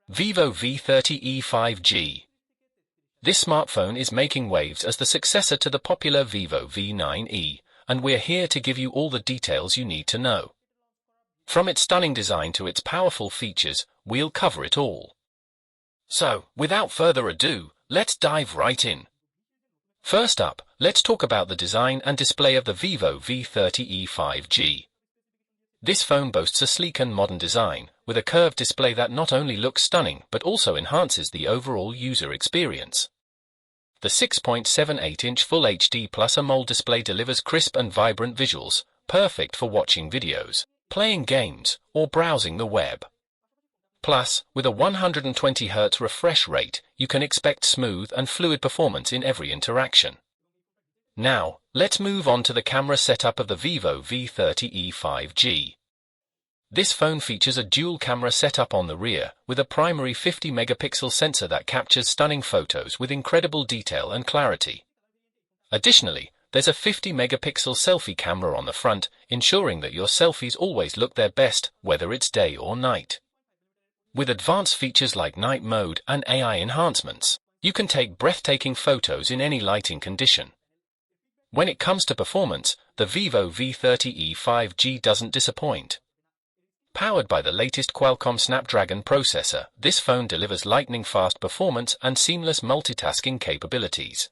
Vivo V30e 5G. This smartphone is making waves as the successor to the popular Vivo V9e, and we're here to give you all the details you need to know. From its stunning design to its powerful features, we'll cover it all. So, without further ado, let's dive right in. First up, let's talk about the design and display of the Vivo V30e 5G. This phone boasts a sleek and modern design, with a curved display that not only looks stunning but also enhances the overall user experience. The 6.78-inch Full HD Plus AMOLED display delivers crisp and vibrant visuals, perfect for watching videos, playing games, or browsing the web. Plus, with a 120Hz refresh rate, you can expect smooth and fluid performance in every interaction. Now, let's move on to the camera setup of the Vivo V30e 5G. This phone features a dual camera setup on the rear, with a primary 50-megapixel sensor that captures stunning photos with incredible detail and clarity. Additionally, there's a 50-megapixel selfie camera on the front, ensuring that your selfies always look their best, whether it's day or night. With advanced features like night mode and AI enhancements, you can take breathtaking photos in any lighting condition. When it comes to performance, the Vivo V30e 5G doesn't disappoint. Powered by the latest Qualcomm Snapdragon processor, this phone delivers lightning-fast performance and seamless multitasking capabilities.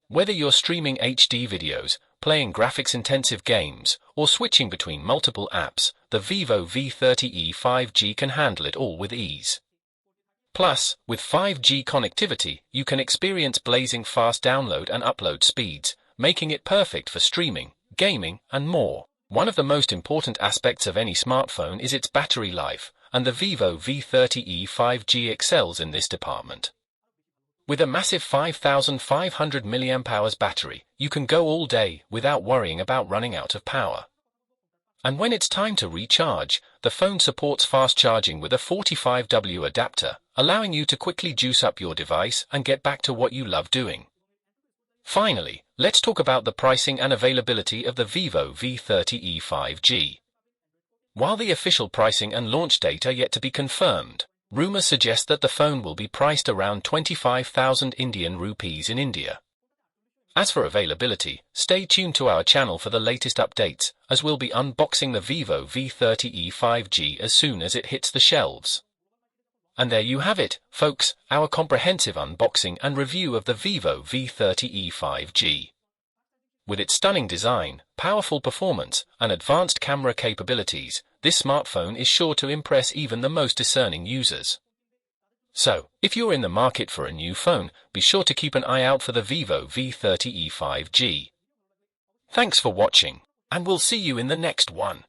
Whether you're streaming HD videos, playing graphics-intensive games, or switching between multiple apps, the Vivo V30e 5G can handle it all with ease. Plus, with 5G connectivity, you can experience blazing fast download and upload speeds, making it perfect for streaming, gaming, and more. One of the most important aspects of any smartphone is its battery life, and the Vivo V30e 5G excels in this department. With a massive 5,500 mAh battery, you can go all day without worrying about running out of power. And when it's time to recharge, the phone supports fast charging with a 45W adapter, allowing you to quickly juice up your device and get back to what you love doing. Finally, let's talk about the pricing and availability of the Vivo V30e 5G. While the official pricing and launch date are yet to be confirmed, rumors suggest that the phone will be priced around 25,000 Indian rupees in India. As for availability, stay tuned to our channel for the latest updates, as we'll be unboxing the Vivo V30e 5G as soon as it hits the shelves. And there you have it, folks, our comprehensive unboxing and review of the Vivo V30e 5G. With its stunning design, powerful performance, and advanced camera capabilities, this smartphone is sure to impress even the most discerning users. So, if you're in the market for a new phone, be sure to keep an eye out for the Vivo V30e 5G. Thanks for watching, and we'll see you in the next one.